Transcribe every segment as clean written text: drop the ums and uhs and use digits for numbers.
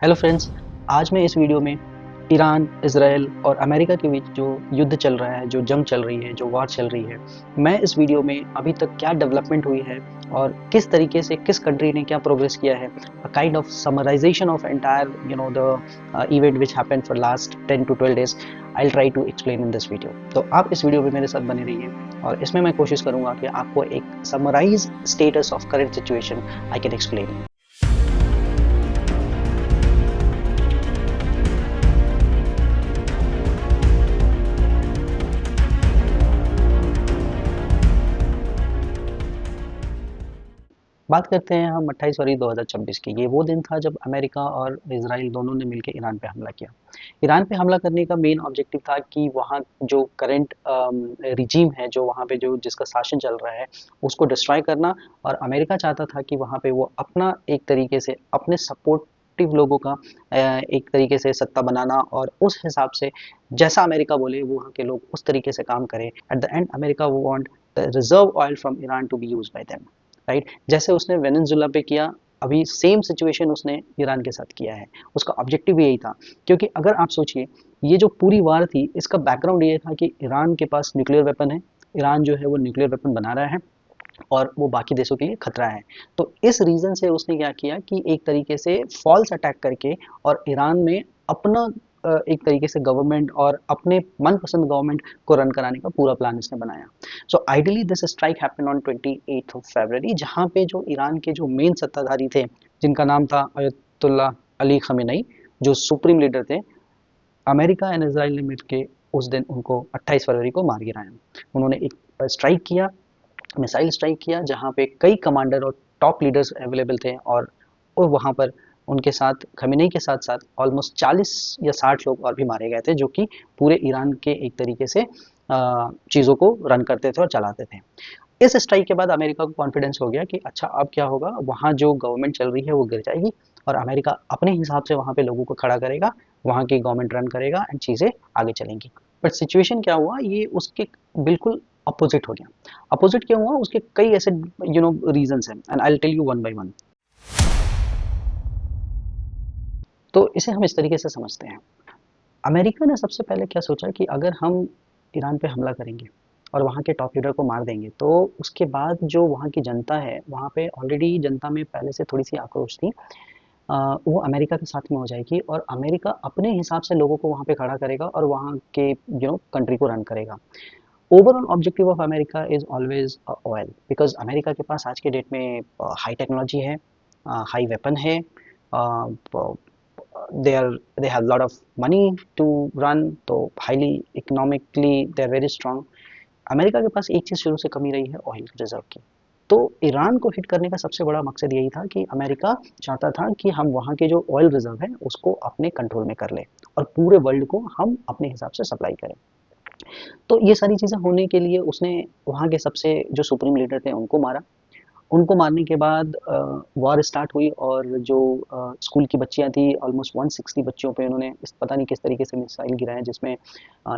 Hello friends. आज मैं इस वीडियो में ईरान, इजराइल और अमेरिका के बीच जो युद्ध चल रहा है, जो जंग चल रही है, जो वॉर चल रही है, मैं इस वीडियो में अभी तक क्या डेवलपमेंट हुई है और किस तरीके से किस कंट्री ने क्या प्रोग्रेस किया है, a kind of summarisation of entire the event which happened for last 10 to 12 days I will try to explain in this video. तो आप इस वीडियो में मेरे साथ बने रहिए और इसमें मैं कोशिश करूंगा कि आपको एक summarise status of current situation I can explain. बात करते हैं हम 28 फरवरी 2026 की। ये वो दिन था जब अमेरिका और इजराइल दोनों ने मिलकर ईरान पे हमला किया। ईरान पे हमला करने का मेन ऑब्जेक्टिव था कि वहाँ जो करंट रिजीम है, जो वहाँ पे जो जिसका शासन चल रहा है, उसको डिस्ट्रॉय करना। और अमेरिका चाहता था कि वहाँ पे वो अपना एक तरीके से अपने सपोर्टिव लोगों का एक तरीके से सत्ता बनाना, और उस हिसाब से जैसा अमेरिका बोले वो वहाँ के लोग उस तरीके से काम करें। एट द एंड अमेरिका वो want the reserve oil from Iran to be use by them, right. जैसे उसने वेनेजुला पे किया, अभी सेम सिचुएशन उसने ईरान के साथ किया है। उसका ऑब्जेक्टिव भी यही था, क्योंकि अगर आप सोचिए, ये जो पूरी वार थी इसका बैकग्राउंड ये था कि ईरान के पास न्यूक्लियर वेपन है। ईरान जो है वो न्यूक्लियर वेपन बना रहा है और वो बाकी देशों के लिए खतरा है। तो इस रीजन से उसने क्या किया कि एक तरीके से फॉल्स अटैक करके और ईरान में अपना एक तरीके से गवर्नमेंट और अपने मनपसंद गवर्नमेंट को रन कराने का पूरा प्लान इसने बनाया। So ideally this strike happened on 28 फरवरी, जहाँ पे जो ईरान के जो मेन सत्ताधारी थे, जिनका नाम था अयतुल्ला अली खमेनई, जो सुप्रीम लीडर थे, अमेरिका एंड इसराइल ने मिलकर उस दिन उनको 28 फरवरी को मार गिराया। उन्होंने एक स्ट्राइक किया, मिसाइल स्ट्राइक किया, जहाँ पे कई कमांडर और टॉप लीडर्स अवेलेबल थे। और वहाँ पर उनके साथ खमेनी के साथ साथ ऑलमोस्ट 40 या 60 लोग और भी मारे गए थे, जो कि पूरे ईरान के एक तरीके से चीज़ों को रन करते थे और चलाते थे। इस स्ट्राइक के बाद अमेरिका को कॉन्फिडेंस हो गया कि अच्छा, अब क्या होगा, वहाँ जो गवर्नमेंट चल रही है वो गिर जाएगी और अमेरिका अपने हिसाब से वहाँ पे लोगों को खड़ा करेगा, वहाँ की गवर्नमेंट रन करेगा एंड चीज़ें आगे चलेंगी। बट सिचुएशन क्या हुआ, ये उसके बिल्कुल अपोजिट हो गया। अपोजिट क्यों हुआ, उसके कई ऐसे रीजंस हैं and I will tell you one by one. तो इसे हम इस तरीके से समझते हैं। अमेरिका ने सबसे पहले क्या सोचा कि अगर हम ईरान पे हमला करेंगे और वहाँ के टॉप लीडर को मार देंगे, तो उसके बाद जो वहाँ की जनता है, वहाँ पे ऑलरेडी जनता में पहले से थोड़ी सी आक्रोश थी, वो अमेरिका के साथ में हो जाएगी और अमेरिका अपने हिसाब से लोगों को वहाँ पे खड़ा करेगा और वहाँ के कंट्री को रन करेगा। Overall objective of America is always oil, because America के पास आज के डेट में हाई टेक्नोलॉजी है, हाई वेपन है, they are they have lot of money to run, तो highly economically they are very strong. America के पास एक चीज़ शुरू से कमी रही है, ऑयल रिजर्व की। तो ईरान को हिट करने का सबसे बड़ा मकसद यही था कि अमेरिका चाहता था कि हम वहाँ के जो ऑयल रिजर्व है उसको अपने कंट्रोल में कर लें और पूरे वर्ल्ड को हम अपने हिसाब से सप्लाई करें। तो ये सारी चीज़ें होने के लिए उसने वहाँ के सबसे जो सुप्रीम लीडर थे उनको मारा। उनको मारने के बाद वॉर स्टार्ट हुई और जो स्कूल की बच्चियां थी, ऑलमोस्ट 160 बच्चियों पे उन्होंने पता नहीं किस तरीके से मिसाइल गिराया, जिसमें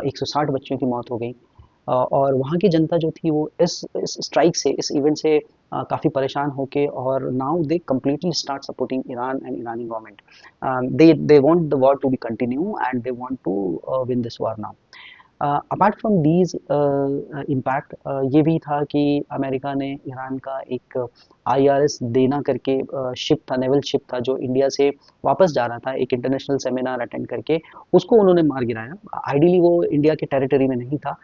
160 बच्चियों की मौत हो गई। और वहाँ की जनता जो थी वो इस स्ट्राइक से, इस इवेंट से काफ़ी परेशान होके, और now they completely start supporting Iran and Irani government. They want the war to be continue and they want to win this war now. Apart from these impact, ये भी था कि अमेरिका ने ईरान का एक आईआरएस देना करके ship था, नेवल शिप था, जो इंडिया से वापस जा रहा था एक इंटरनेशनल सेमिनार अटेंड करके, उसको उन्होंने मार गिराया। आइडियली वो इंडिया के टेरिटरी में नहीं था,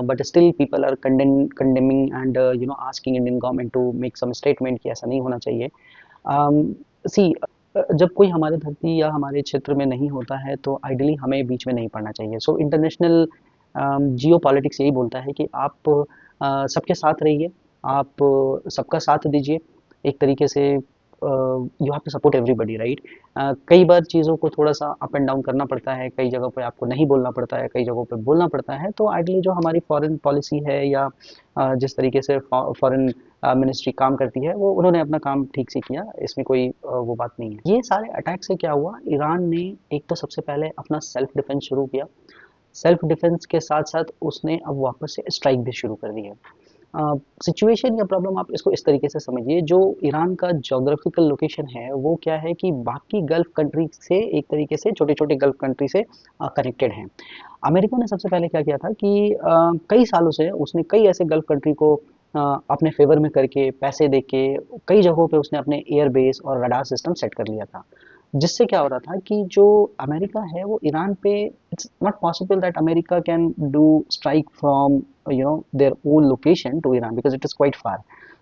but still people are condemning and asking Indian government to make some statement कि ऐसा नहीं होना चाहिए। सी, जब कोई हमारे धरती या हमारे क्षेत्र में नहीं होता है तो आइडियली हमें बीच में नहीं पड़ना चाहिए। सो इंटरनेशनल जियो पॉलिटिक्स यही बोलता है कि आप सबके साथ रहिए, आप सबका साथ दीजिए, एक तरीके से you have to support everybody, right. कई बार चीज़ों को थोड़ा सा अप एंड डाउन करना पड़ता है, कई जगहों पे आपको नहीं बोलना पड़ता है, कई जगहों पे बोलना पड़ता है। तो आइडियली जो हमारी फॉरेन पॉलिसी है या जिस तरीके से फॉरेन मिनिस्ट्री काम करती है, वो उन्होंने अपना काम ठीक से किया, इसमें कोई वो बात नहीं है। ये सारे अटैक से क्या हुआ, ईरान ने एक तो सबसे पहले अपना सेल्फ डिफेंस शुरू किया। सेल्फ डिफेंस के साथ साथ उसने अब वापस से स्ट्राइक भी शुरू कर दी है। सिचुएशन या प्रॉब्लम आप इसको इस तरीके से समझिए, जो ईरान का जोग्राफिकल लोकेशन है वो क्या है कि बाकी गल्फ कंट्री से एक तरीके से, छोटे छोटे गल्फ कंट्री से कनेक्टेड हैं। अमेरिका ने सबसे पहले क्या किया था कि कई सालों से उसने कई ऐसे गल्फ कंट्री को अपने फेवर में करके, पैसे दे के, कई जगहों पे उसने अपने एयर बेस और रडार सिस्टम सेट कर लिया था। जिससे क्या हो रहा था कि जो अमेरिका है वो ईरान पे, it's not possible that America can do strike from their own location to Iran, because it is quite far.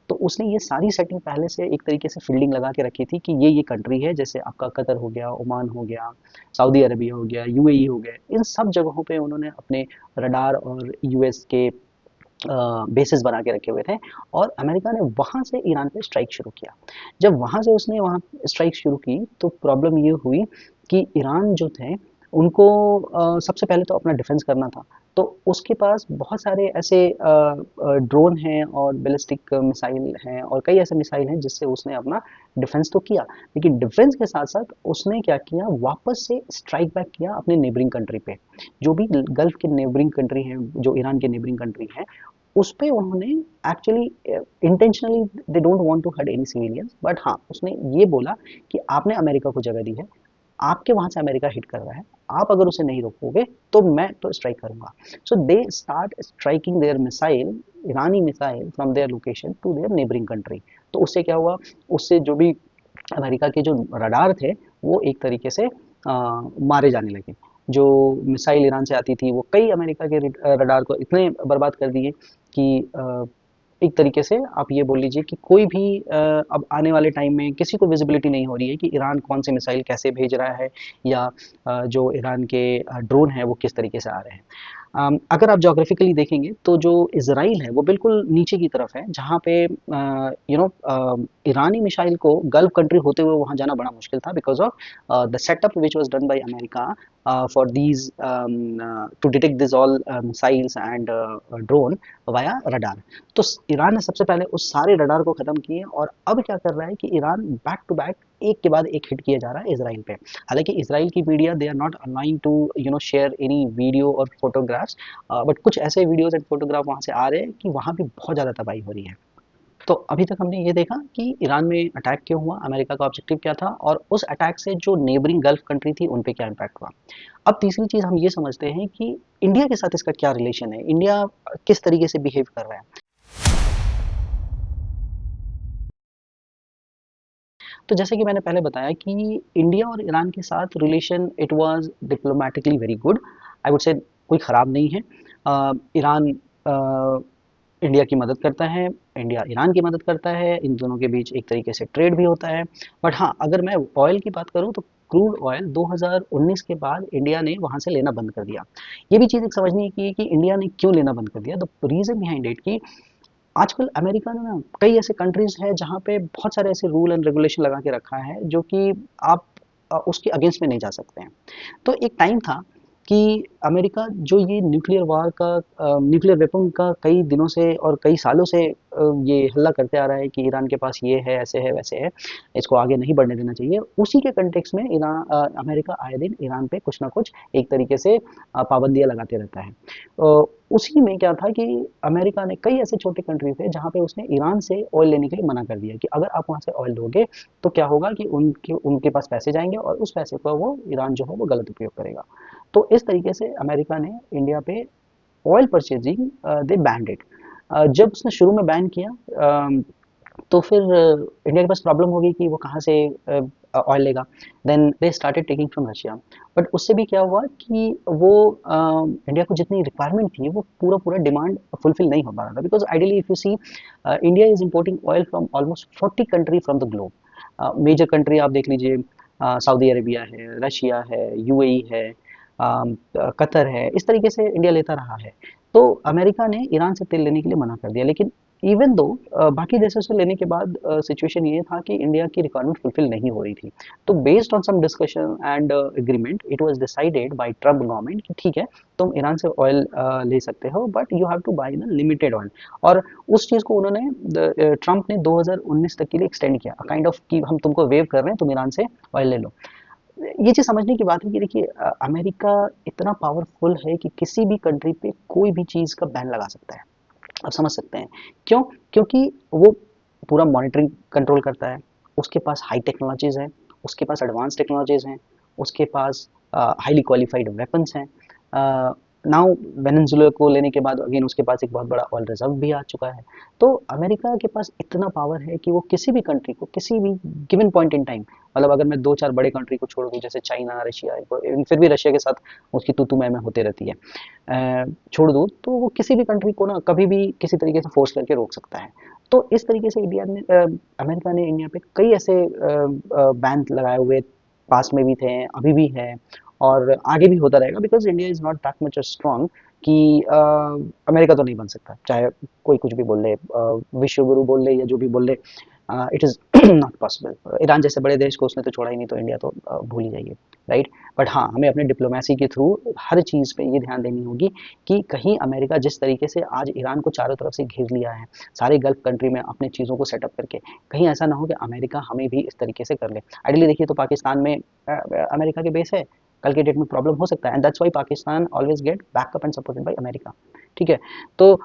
तो उसने ये सारी सेटिंग पहले से एक तरीके से फील्डिंग लगा के रखी थी कि ये कंट्री है, जैसे आपका कतर हो गया, ओमान हो गया, सऊदी अरबिया हो गया, यूएई हो गया, इन सब जगहों पे उन्होंने अपने रडार और यूएस के बेसिस बना के रखे हुए थे। और अमेरिका ने वहाँ से ईरान पे स्ट्राइक शुरू किया। जब वहाँ से उसने वहाँ स्ट्राइक शुरू की तो प्रॉब्लम ये हुई कि ईरान जो थे उनको सबसे पहले तो अपना डिफेंस करना था। तो उसके पास बहुत सारे ऐसे ड्रोन हैं और बैलिस्टिक मिसाइल हैं और कई ऐसे मिसाइल हैं जिससे उसने अपना डिफेंस तो किया, लेकिन डिफेंस के साथ साथ उसने क्या किया, वापस से स्ट्राइक बैक किया अपने नेबरिंग कंट्री पे। जो भी गल्फ के नेबरिंग कंट्री हैं, जो ईरान के नेबरिंग कंट्री हैं, उस पे उन्होंने actually intentionally, they don't want to hurt any civilians, but हाँ उसने ये बोला कि आपने अमेरिका को जगह दी है, आपके वहां से अमेरिका हिट कर रहा है, आप अगर उसे नहीं रोकोगे तो मैं तो स्ट्राइक करूंगा। So they start striking their missile, ईरानी missile from their location to their neighbouring country. तो उससे क्या हुआ, उससे जो भी अमेरिका के जो रडार थे वो एक तरीके से मारे जाने लगे। जो मिसाइल ईरान से आती थी वो कई अमेरिका के रडार को इतने बर्बाद कर दिए कि एक तरीके से आप ये बोल लीजिए कि कोई भी अब आने वाले टाइम में किसी को विजिबिलिटी नहीं हो रही है कि ईरान कौन से मिसाइल कैसे भेज रहा है, या जो ईरान के ड्रोन हैं वो किस तरीके से आ रहे हैं। अगर आप जोग्राफिकली देखेंगे तो जो इसराइल है वो बिल्कुल नीचे की तरफ है, जहाँ पे ईरानी मिसाइल को गल्फ कंट्री होते हुए वहाँ जाना बड़ा मुश्किल था, because of the setup which was done by America for these two detect this all missiles and drone via radar. तो ईरान ने सबसे पहले उस सारे रडार को खत्म किए, और अब क्या कर रहा है कि ईरान बैक टू बैक एक के बाद एक हिट किया जा रहा है इसराइल पे। हालांकि इसराइल की media, they are not allowing to share any video और फोटोग्राफ्स, बट कुछ ऐसे वीडियोज एंड फोटोग्राफ वहाँ से आ रहे हैं कि वहाँ भी बहुत ज़्यादा तबाही हो रही है। तो अभी तक हमने ये देखा कि ईरान में अटैक क्यों हुआ, अमेरिका का ऑब्जेक्टिव क्या था, और उस अटैक से जो नेबरिंग गल्फ कंट्री थी उन पे क्या इम्पैक्ट हुआ। अब तीसरी चीज़ हम ये समझते हैं कि इंडिया के साथ इसका क्या रिलेशन है, इंडिया किस तरीके से बिहेव कर रहा है। तो जैसे कि मैंने पहले बताया कि इंडिया और ईरान के साथ relation, it was diplomatically very good, I would से कोई ख़राब नहीं है। ईरान इंडिया की मदद करता है, इंडिया ईरान की मदद करता है, इन दोनों के बीच एक तरीके से ट्रेड भी होता है। बट हाँ, अगर मैं ऑयल की बात करूँ तो क्रूड ऑयल 2019 के बाद इंडिया ने वहाँ से लेना बंद कर दिया। ये भी चीज़ एक समझनी है कि इंडिया ने क्यों लेना बंद कर दिया। द रीज़न बिहाइंड इट कि आजकल अमेरिका ने ना कई ऐसे कंट्रीज हैं जहाँ पे बहुत सारे ऐसे रूल एंड रेगुलेशन लगा के रखा है जो कि आप उसके अगेंस्ट में नहीं जा सकते हैं। तो एक टाइम था कि अमेरिका जो ये न्यूक्लियर वार का, न्यूक्लियर वेपन का कई दिनों से और कई सालों से ये हल्ला करते आ रहा है कि ईरान के पास ये है, ऐसे है, वैसे है, इसको आगे नहीं बढ़ने देना चाहिए। उसी के कंटेक्स में अमेरिका आए दिन ईरान पे कुछ ना कुछ एक तरीके से पाबंदियां लगाते रहता है। उसी में क्या था कि अमेरिका ने कई ऐसे छोटे कंट्री थे जहाँ पे उसने ईरान से ऑयल लेने के लिए मना कर दिया कि अगर आप वहाँ से ऑयल लोगे तो क्या होगा कि उनके उनके पास पैसे जाएंगे और उस पैसे का वो ईरान जो है वो गलत उपयोग करेगा। तो इस तरीके से अमेरिका ने इंडिया पे oil purchasing, they band it. जब उसने शुरू में बैन किया, तो फिर इंडिया के पास प्रॉब्लम होगी कि वो कहाँ से ऑयल लेगा। Then they started taking from Russia. But उससे भी क्या हुआ कि वो इंडिया को जितनी रिक्वायरमेंट थी वो पूरा पूरा डिमांड फुलफिल नहीं हो पा रहा था, because ideally if you see, India is importing oil from almost 40 country from the globe. Major country आप देख लीजिए, सऊदी अरेबिया है, रशिया है, यूएई है, कतर है, इस तरीके से इंडिया लेता रहा है। तो अमेरिका ने ईरान से तेल लेने के लिए मना कर दिया, लेकिन इवन दो बाकी देशों से लेने के बाद सिचुएशन ये था कि इंडिया की रिक्वायरमेंट फुलफिल नहीं हो रही थी। तो based on some discussion and agreement, it was decided by Trump government कि ठीक है, तुम ईरान से ऑयल ले सकते हो, but you have to buy in limited oil. और उस चीज़ को उन्होंने, ट्रम्प ने 2019 तक के लिए एक्सटेंड किया, काइंड ऑफ कि हम तुमको वेव कर रहे हैं, तुम ईरान से ऑयल ले लो। ये चीज़ समझने की बात है कि देखिए, अमेरिका इतना पावरफुल है कि किसी भी कंट्री पे कोई भी चीज़ का बैन लगा सकता है। आप समझ सकते हैं क्यों? क्योंकि वो पूरा मॉनिटरिंग कंट्रोल करता है, उसके पास हाई टेक्नोलॉजीज है, उसके पास एडवांस टेक्नोलॉजीज हैं, उसके पास हाईली क्वालिफाइड वेपन्स हैं। नाउ वेनेजुएला को लेने के बाद अगेन उसके पास एक बहुत बड़ा ऑयल रिजर्व भी आ चुका है। तो अमेरिका के पास इतना पावर है कि वो किसी भी कंट्री को किसी भी गिवन पॉइंट इन टाइम, मतलब अगर मैं दो चार बड़े कंट्री को छोड़ दूं जैसे चाइना, रशिया, फिर भी रशिया के साथ उसकी तू तू मैं होते रहती है, छोड़ दूँ तो वो किसी भी कंट्री को ना कभी भी किसी तरीके से फोर्स करके रोक सकता है। तो इस तरीके से इंडिया ने अमेरिका ने इंडिया पे कई ऐसे बैन लगाए हुए पास्ट में भी थे, अभी भी है और आगे भी होता रहेगा, because India is not that much strong कि अमेरिका तो नहीं बन सकता, चाहे कोई कुछ भी बोल ले, विश्व गुरु बोल ले या जो भी बोल ले, it is not possible. Iran जैसे बड़े देश को उसने तो छोड़ा ही नहीं, तो इंडिया तो भूल ही जाइए, राइट। बट हाँ, हमें अपने डिप्लोमेसी के थ्रू हर चीज़ पे ये ध्यान देनी होगी कि कहीं अमेरिका जिस तरीके से आज ईरान को चारों तरफ से घेर लिया है, सारे गल्फ कंट्री में अपने चीज़ों को सेटअप करके, कहीं ऐसा ना हो कि अमेरिका हमें भी इस तरीके से कर ले। आइडियली देखिए तो पाकिस्तान में अमेरिका के बेस है, कल के डेट में प्रॉब्लम हो सकता है, and that's why Pakistan always get backup and supported by America, ठीक है। तो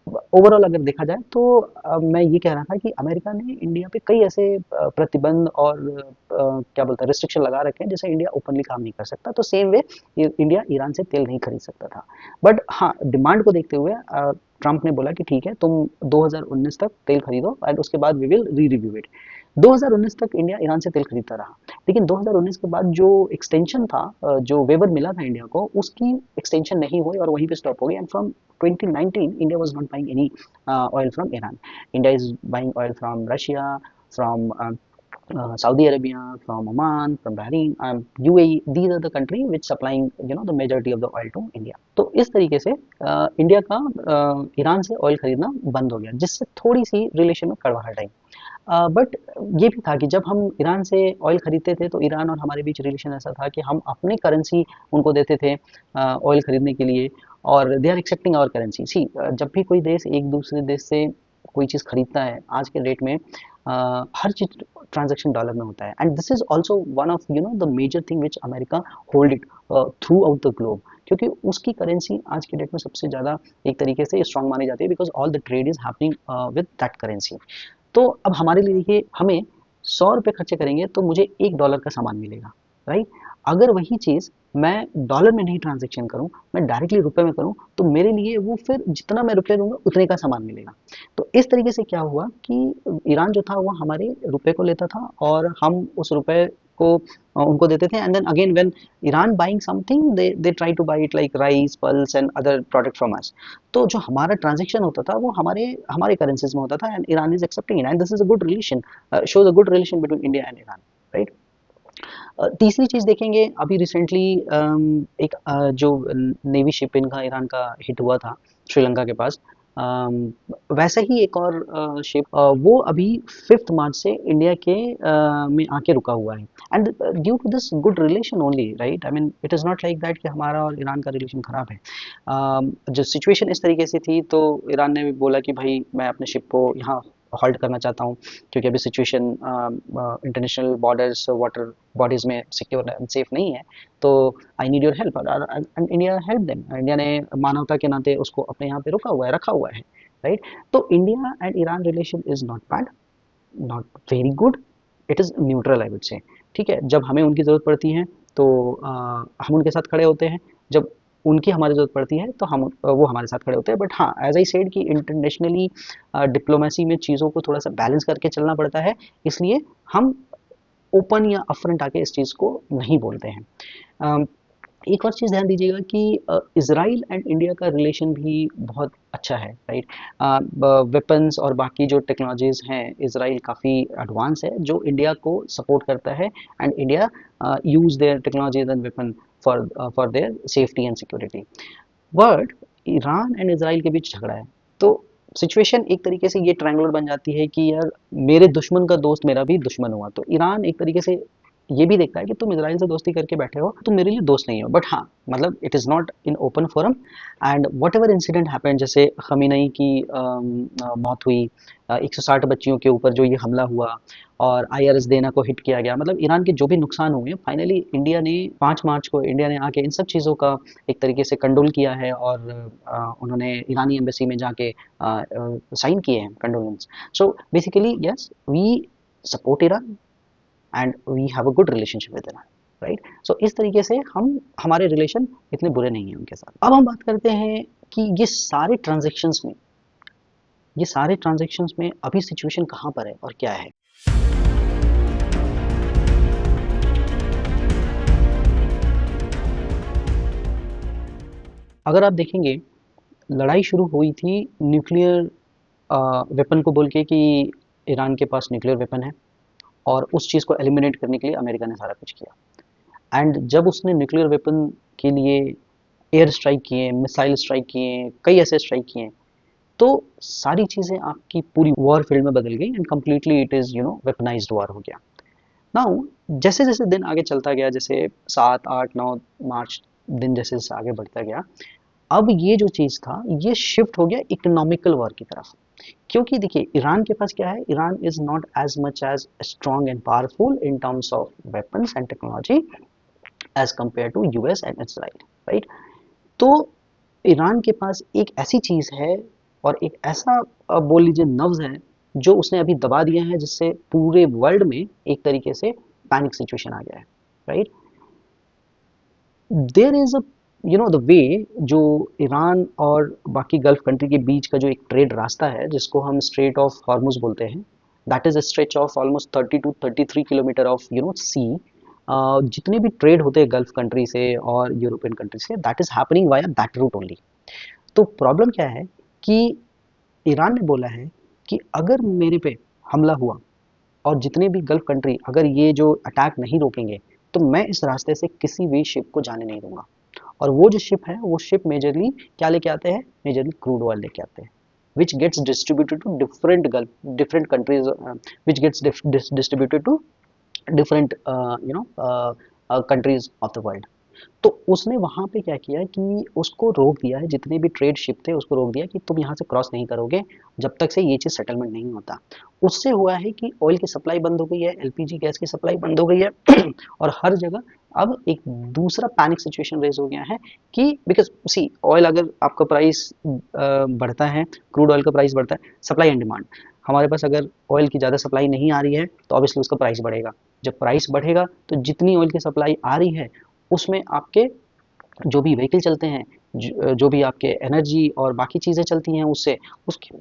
ओवरऑल अगर देखा जाए तो मैं ये कह रहा था कि अमेरिका ने इंडिया पे कई ऐसे प्रतिबंध और क्या बोलते हैं रिस्ट्रिक्शन लगा रखे हैं जिससे इंडिया ओपनली काम नहीं कर सकता। तो सेम वे इंडिया ईरान से तेल नहीं खरीद सकता था। बट हाँ, डिमांड को देखते हुए ट्रंप ने बोला कि ठीक है, तुम 2019 तक तेल खरीदो एंड उसके बाद वी विल री रिव्यू इट। 2019 तक इंडिया ईरान से तेल खरीदता रहा, लेकिन 2019 के बाद जो एक्सटेंशन था, जो वेवर मिला था इंडिया को, उसकी एक्सटेंशन नहीं हुई और वहीं पे स्टॉप हो गई। And from 2019 India was not buying any oil from Iran. India is buying oil from Russia, from Saudi Arabia, from Oman, from Bahrain, UAE. These are the country which supplying the majority of the oil to India. तो इस तरीके से India का Iran से oil खरीदना बंद हो गया, जिससे थोड़ी सी रिलेशन में कड़वाहट आई। बट ये भी था कि जब हम ईरान से ऑयल खरीदते थे तो ईरान और हमारे बीच रिलेशन ऐसा था कि हम अपने करेंसी उनको देते थे ऑयल खरीदने के लिए, और they are accepting our currency. See, जब भी कोई देश एक दूसरे देश से कोई चीज़ खरीदता है आज के डेट में, हर चीज ट्रांजेक्शन डॉलर में होता है, and this is also one of the major thing which America hold it throughout the globe, क्योंकि उसकी करेंसी आज के डेट में सबसे ज़्यादा एक तरीके से स्ट्रांग मानी जाती है, because all the trade is happening with that currency. तो अब हमारे लिए देखिए, हमें 100 रुपये खर्चे करेंगे तो मुझे $1 का सामान मिलेगा, राइट। अगर वही चीज़ मैं डॉलर में नहीं ट्रांजेक्शन करूं, मैं डायरेक्टली रुपए में करूं, तो मेरे लिए वो फिर जितना मैं रुपए लूंगा उतने का सामान मिलेगा। तो इस तरीके से क्या हुआ कि ईरान जो था वो हमारे रुपए को लेता था और हम उस रुपए को उनको देते थे, and then again when Iran buying something, they try to buy it like rice, pulse and other product from us. तो जो हमारा ट्रांजेक्शन होता था वो हमारे हमारे करेंसीज में होता था, and Iran is accepting it, and this is a good relation, shows a good relation between India and Iran, right. तीसरी चीज़ देखेंगे, अभी रिसेंटली एक जो नेवी शिप इनका ईरान का हिट हुआ था श्रीलंका के पास, वैसे ही एक और शिप वो अभी 5 मार्च से इंडिया के में आके रुका हुआ है, and due to this good relation only, right. I mean it is not like that कि हमारा और ईरान का रिलेशन खराब है। जो सिचुएशन इस तरीके से थी तो ईरान ने भी बोला कि भाई मैं अपने शिप को यहाँ हॉल्ट करना चाहता हूँ, क्योंकि अभी situation international borders water bodies में सिक्योर एंड सेफ नहीं है, तो I need your help, and India help them. India ने मानवता के नाते उसको अपने यहाँ पे रुका हुआ है, रखा हुआ है, राइट। तो India and Iran relation is not bad, not very good, it is neutral I would से, ठीक है। जब हमें उनकी ज़रूरत पड़ती है तो हम उनके साथ खड़े होते हैं, जब उनकी हमारी ज़रूरत पड़ती है तो हम वो हमारे साथ खड़े होते हैं। बट हाँ, एज आई सेड कि इंटरनेशनली डिप्लोमेसी में चीज़ों को थोड़ा सा बैलेंस करके चलना पड़ता है, इसलिए हम ओपन या अपफ्रंट आके इस चीज़ को नहीं बोलते हैं। एक और चीज़ ध्यान दीजिएगा कि इसराइल एंड इंडिया का रिलेशन भी बहुत अच्छा है, राइट। वेपन्स और बाकी जो टेक्नोलॉजीज़ हैं, इसराइल काफ़ी एडवांस है जो इंडिया को सपोर्ट करता है, and India use their technologies and weapon for their safety and security. But Iran and Israel के बीच झगड़ा है, तो सिचुएशन एक तरीके से ये ट्रायंगुलर बन जाती है कि यार मेरे दुश्मन का दोस्त मेरा भी दुश्मन हुआ, तो ईरान एक तरीके से ये भी देखता है कि तुम इसराइल से दोस्ती करके बैठे हो, तुम मेरे लिए दोस्त नहीं हो। बट हाँ, मतलब it is not in open forum. And what ever incident happen, जैसे खमीनई की मौत हुई, 160 बच्चियों के ऊपर जो ये हमला हुआ, और IRS देना को हिट किया गया, मतलब ईरान के जो भी नुकसान हुए, फाइनली इंडिया ने 5 मार्च को इंडिया ने आके इन सब चीज़ों का एक तरीके से कंडोल किया है, और उन्होंने ईरानी एम्बेसी में जाके साइन किए हैं condolence. So basically yes, we support Iran and we have a good relationship with Iran, right. सो इस तरीके से हम हमारे रिलेशन इतने बुरे नहीं हैं उनके साथ। अब हम बात करते हैं कि ये सारे ट्रांजेक्शन्स में अभी सिचुएशन कहाँ पर है और क्या है। अगर आप देखेंगे, लड़ाई शुरू हुई थी न्यूक्लियर वेपन को बोल के कि ईरान के पास न्यूक्लियर वेपन है, और उस चीज़ को एलिमिनेट करने के लिए अमेरिका ने सारा कुछ किया। एंड जब उसने न्यूक्लियर वेपन के लिए एयर स्ट्राइक किए, मिसाइल स्ट्राइक किए, कई ऐसे स्ट्राइक किए, तो सारी चीज़ें आपकी पूरी वॉर फील्ड में बदल गई, and completely it is weaponised war हो गया। नाउ जैसे जैसे दिन आगे चलता गया, जैसे 7, 8, 9 मार्च दिन जैसे जैसे आगे बढ़ता गया, अब ये जो चीज़ था ये शिफ्ट हो गया इकोनॉमिकल वॉर की तरफ। क्योंकि देखिए, ईरान के पास क्या है, Iran is not as much as strong and powerful in terms of weapons and technology as compare to US and Israel, right. तो ईरान के पास एक ऐसी चीज़ है, और एक ऐसा बोल लीजिए नव्ज है, जो उसने अभी दबा दिया है, जिससे पूरे वर्ल्ड में एक तरीके से पैनिक सिचुएशन आ गया है, right. There is a the way, जो ईरान और बाकी गल्फ कंट्री के बीच का जो एक ट्रेड रास्ता है, जिसको हम स्ट्रेट ऑफ हॉर्मुज बोलते हैं, that is a stretch of almost 30 to 33 kilometre of sea. जितने भी ट्रेड होते हैं गल्फ कंट्री से और यूरोपियन कंट्री से, that is happening via that route only. तो प्रॉब्लम क्या है कि ईरान ने बोला है कि अगर मेरे पे हमला हुआ, और जितने भी गल्फ कंट्री अगर ये जो अटैक नहीं रोकेंगे, तो मैं इस रास्ते से किसी भी शिप को जाने नहीं दूंगा। और वो जो शिप है, वो शिप मेजरली क्या लेके आते हैं, मेजरली क्रूड ऑयल लेके आते हैं, which gets distributed to different countries, which gets distributed to different countries of the world। तो उसने वहाँ पे क्या किया कि उसको रोक दिया है, जितने भी ट्रेड शिप थे उसको रोक दिया कि तुम यहाँ से क्रॉस नहीं करोगे जब तक से ये चीज़ सेटलमेंट नहीं होता। उससे हुआ है कि ऑयल की सप्लाई बंद हो गई है, LPG गैस की सप्लाई बंद हो गई है और हर जगह अब एक दूसरा पैनिक सिचुएशन रेज हो गया है कि बिकॉज सी ऑयल, अगर आपका प्राइस बढ़ता है, क्रूड ऑयल का प्राइस बढ़ता है, सप्लाई एंड डिमांड, हमारे पास अगर ऑयल की ज़्यादा सप्लाई नहीं आ रही है तो ऑब्वियसली उसका प्राइस बढ़ेगा। जब प्राइस बढ़ेगा तो जितनी ऑयल की सप्लाई आ रही है, उसमें आपके जो भी व्हीकल चलते हैं, जो भी आपके एनर्जी और बाकी चीज़ें चलती हैं, उससे उसके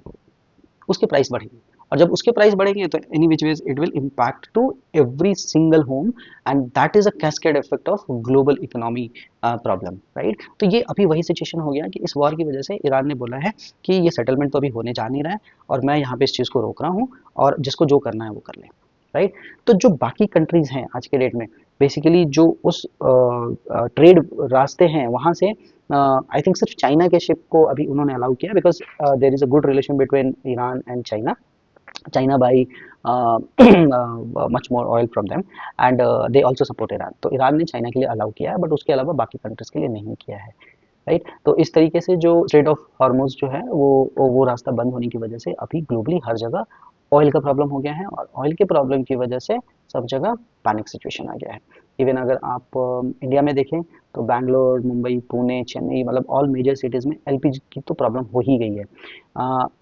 उसके प्राइस बढ़ेंगे। और जब उसके प्राइस बढ़ेंगे तो any which ways it will impact to every single home, and that is a cascade effect of global economy problem, right. तो ये अभी वही सिचुएशन हो गया कि इस वॉर की वजह से ईरान ने बोला है कि ये सेटलमेंट तो अभी होने जा नहीं रहा है, और मैं यहाँ पे इस चीज़ को रोक रहा हूँ, और जिसको जो करना है वो कर ले, राइट। तो जो बाकी कंट्रीज हैं आज के डेट में, बेसिकली जो उस ट्रेड रास्ते हैं वहाँ से, आई थिंक सिर्फ चाइना के शिप को अभी उन्होंने अलाउ किया, because there is a good relation between Iran and China. China buy much more oil from them, and they also support Iran। तो ईरान ने चाइना के लिए अलाउ किया है, बट उसके अलावा बाकी कंट्रीज के लिए नहीं किया है, राइट। तो इस तरीके से जो स्ट्रेट ऑफ हॉर्मुज जो है, वो रास्ता बंद होने की वजह से अभी ग्लोबली हर जगह ऑयल का प्रॉब्लम हो गया है, और ऑयल के प्रॉब्लम की वजह से सब जगह पैनिक सिचुएशन आ गया है। इवन अगर आप इंडिया में देखें, तो बैंगलोर, मुंबई, पुणे, चेन्नई, मतलब ऑल मेजर सिटीज़ में LPG की तो प्रॉब्लम हो ही गई है।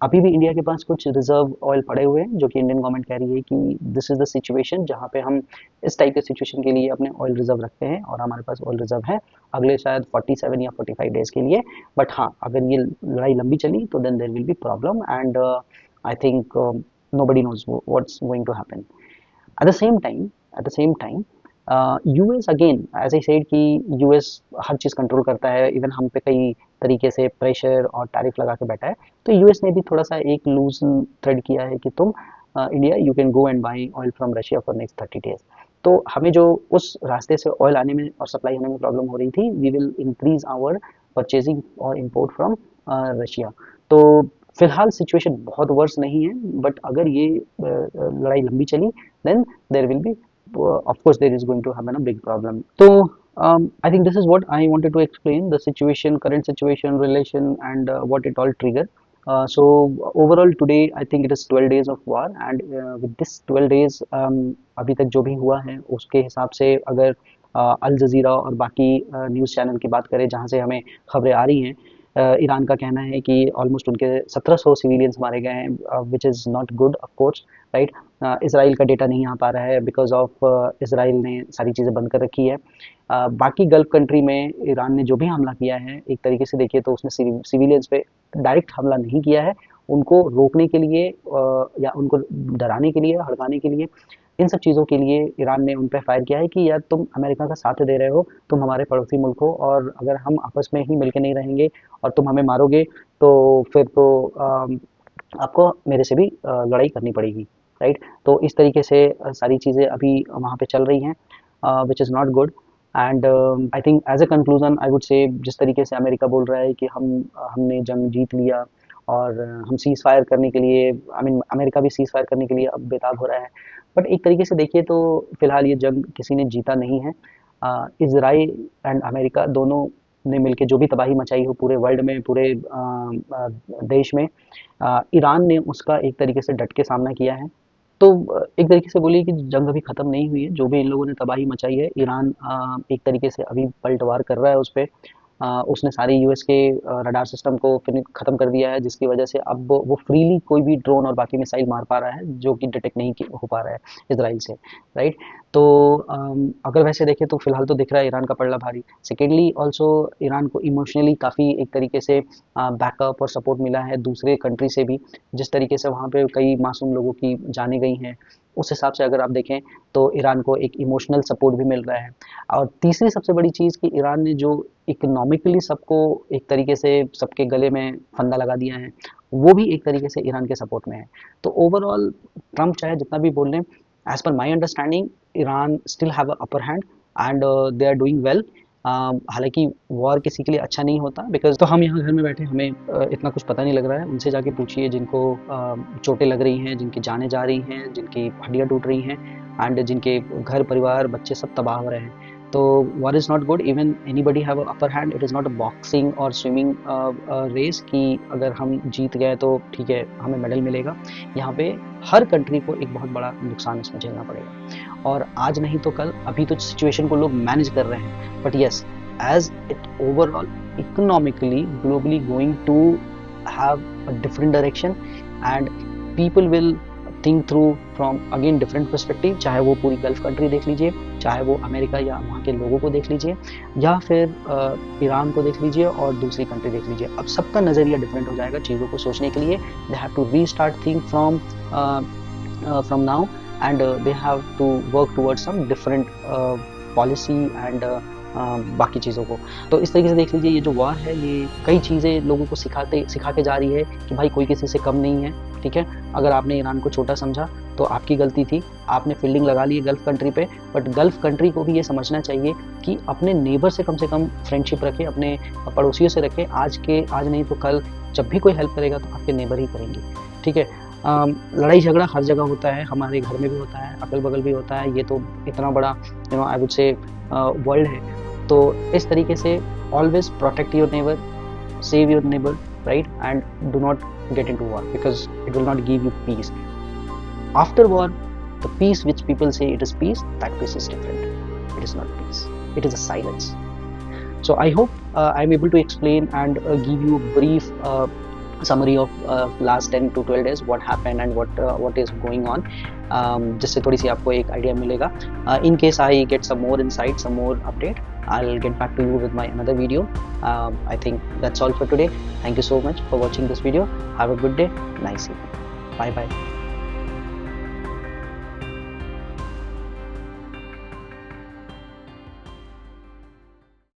अभी भी इंडिया के पास कुछ रिजर्व ऑयल पड़े हुए हैं, जो कि इंडियन गवर्नमेंट कह रही है कि दिस इज़ द सिचुएशन जहाँ पे हम इस टाइप के सिचुएशन के लिए अपने ऑयल रिजर्व रखते हैं, और हमारे पास ऑयल रिजर्व है अगले शायद 47 या 45 डेज के लिए। बट हाँ, अगर ये लड़ाई लंबी चली तो then there will be problem, and I think nobody knows what's going to happen at the same time US again, as I said कि US हर चीज़ कंट्रोल करता है, इवन हम पे कई तरीके से प्रेशर और टैरिफ लगा के बैठा है। तो US ने भी थोड़ा सा एक लूज थ्रेड किया है कि तुम India, you can go and by oil from Russia for next 30 days. तो हमें जो उस रास्ते से ऑयल आने में और सप्लाई होने में प्रॉब्लम हो रही थी, we will increase our purchasing और इम्पोर्ट फ्रॉम रशिया। तो फिलहाल सिचुएशन बहुत वर्स नहीं है, बट अगर ये लड़ाई लंबी चली, then there will be of course there is going to happen a big problem. So I think this is what I wanted to explain, the situation, current situation, relation, and what it all trigger. So overall today I think it is 12 days of war, and with this 12 days अभी तक जो भी हुआ है उसके हिसाब से अगर अल जज़ीरा और बाकी न्यूज़ चैनल की बात करें जहाँ से हमें खबरें आ रही हैं, ईरान का कहना है कि ऑलमोस्ट उनके 1700 सिविलियंस मारे गए हैं, which is not good of course, right. Israel का डेटा नहीं आ पा रहा है बिकॉज ऑफ इसराइल ने सारी चीज़ें बंद कर रखी है। बाकी गल्फ कंट्री में ईरान ने जो भी हमला किया है, एक तरीके से देखिए तो उसने सिविलियंस पे डायरेक्ट हमला नहीं किया है, उनको रोकने के लिए या उनको डराने के लिए, हड़काने के लिए, इन सब चीज़ों के लिए ईरान ने उन पे फायर किया है कि यार तुम अमेरिका का साथ दे रहे हो, तुम हमारे पड़ोसी मुल्क हो, और अगर हम आपस में ही मिलके नहीं रहेंगे और तुम हमें मारोगे तो फिर तो आपको मेरे से भी लड़ाई करनी पड़ेगी, राइट। तो इस तरीके से सारी चीज़ें अभी वहाँ पे चल रही हैं, which is not good. And I think as a conclusion I would say, जिस तरीके से अमेरिका बोल रहा है कि हमने जंग जीत लिया और हम सीज़ फायर करने के लिए, आई मीन अमेरिका भी सीज़ फायर करने के लिए अब बेताब हो रहा है, बट एक तरीके से देखिए तो फिलहाल ये जंग किसी ने जीता नहीं है। इजराइल एंड अमेरिका दोनों ने मिलकर जो भी तबाही मचाई हो पूरे वर्ल्ड में, पूरे देश में, ईरान ने उसका एक तरीके से डट के सामना किया है। तो एक तरीके से बोलिए कि जंग अभी ख़त्म नहीं हुई है, जो भी इन लोगों ने तबाही मचाई है, ईरान एक तरीके से अभी पलटवार कर रहा है उस पर। उसने सारे यूएस के रडार सिस्टम को फिर ख़त्म कर दिया है, जिसकी वजह से अब वो फ्रीली कोई भी ड्रोन और बाकी मिसाइल मार पा रहा है जो कि डिटेक्ट नहीं हो पा रहा है इसराइल से, राइट। तो अगर वैसे देखें तो फिलहाल तो दिख रहा है ईरान का पलड़ा भारी। सेकेंडली ऑल्सो ईरान को इमोशनली काफ़ी एक तरीके से बैकअप और सपोर्ट मिला है दूसरे कंट्री से भी, जिस तरीके से वहाँ पे कई मासूम लोगों की जानें गई हैं, उस हिसाब से अगर आप देखें तो ईरान को एक इमोशनल सपोर्ट भी मिल रहा है। और तीसरी सबसे बड़ी चीज़ कि ईरान ने जो इकोनॉमिकली सबको एक तरीके से सबके गले में फंदा लगा दिया है, वो भी एक तरीके से ईरान के सपोर्ट में है। तो ओवरऑल ट्रम्प चाहे जितना भी बोल लें, as per my understanding Iran still have a upper hand and they are doing well. हालांकि वॉर किसी के लिए अच्छा नहीं होता, बिकॉज तो हम यहाँ घर में बैठे हमें इतना कुछ पता नहीं लग रहा है, उनसे जाके पूछिए जिनको चोटें लग रही हैं, जिनकी जानें जा रही हैं, जिनकी हड्डियाँ टूट रही हैं, एंड जिनके घर परिवार बच्चे सब तबाह हो रहे हैं। तो war is not good, even anybody have a upper hand, it is not a boxing और swimming रेस कि अगर हम जीत गए तो ठीक है हमें मेडल मिलेगा। यहाँ पे हर कंट्री को एक बहुत बड़ा नुकसान इसमें झेलना पड़ेगा, और आज नहीं तो कल, अभी तो सिचुएशन को लोग मैनेज कर रहे हैं, but yes as it overall economically globally going to have a different direction, and people will think through from again different perspective, चाहे वो पूरी गल्फ कंट्री देख लीजिए, चाहे वो अमेरिका या वहाँ के लोगों को देख लीजिए, या फिर ईरान को देख लीजिए और दूसरी कंट्री देख लीजिए। अब सबका नज़रिया डिफरेंट हो जाएगा चीज़ों को सोचने के लिए। They have to restart think from now, and they have to work towards some different policy and बाकी चीज़ों को। तो इस तरीके से देख लीजिए ये जो वॉर है ये कई चीज़ें लोगों को सिखा के जा रही है कि भाई कोई किसी से कम नहीं है, ठीक है। अगर आपने ईरान को छोटा समझा तो आपकी गलती थी, आपने फील्डिंग लगा ली गल्फ कंट्री पे, बट गल्फ कंट्री को भी ये समझना चाहिए कि अपने नेबर से कम फ्रेंडशिप रखें, अपने पड़ोसियों से रखें। आज नहीं तो कल जब भी कोई हेल्प करेगा तो आपके नेबर ही करेंगे, ठीक है। लड़ाई झगड़ा हर जगह होता है, हमारे घर में भी होता है, अगल बगल भी होता है, ये तो इतना बड़ा आई वुड से वर्ल्ड है। तो इस तरीके से always protect your neighbour, save your neighbor, right, and do not get into war because it will not give you peace. After war, the peace which people say it is peace, that peace is different. It is not peace, it is a silence. So I hope I'm able to explain and give you a brief summary of last 10 to 12 days what happened and what is going on, जिससे थोड़ी सी आपको एक idea मिलेगा. In case I get some more insight, some more update, I'll get back to you with my another video. I think that's all for today. Thank you so much for watching this video. Have a good day. Nice evening. Bye bye.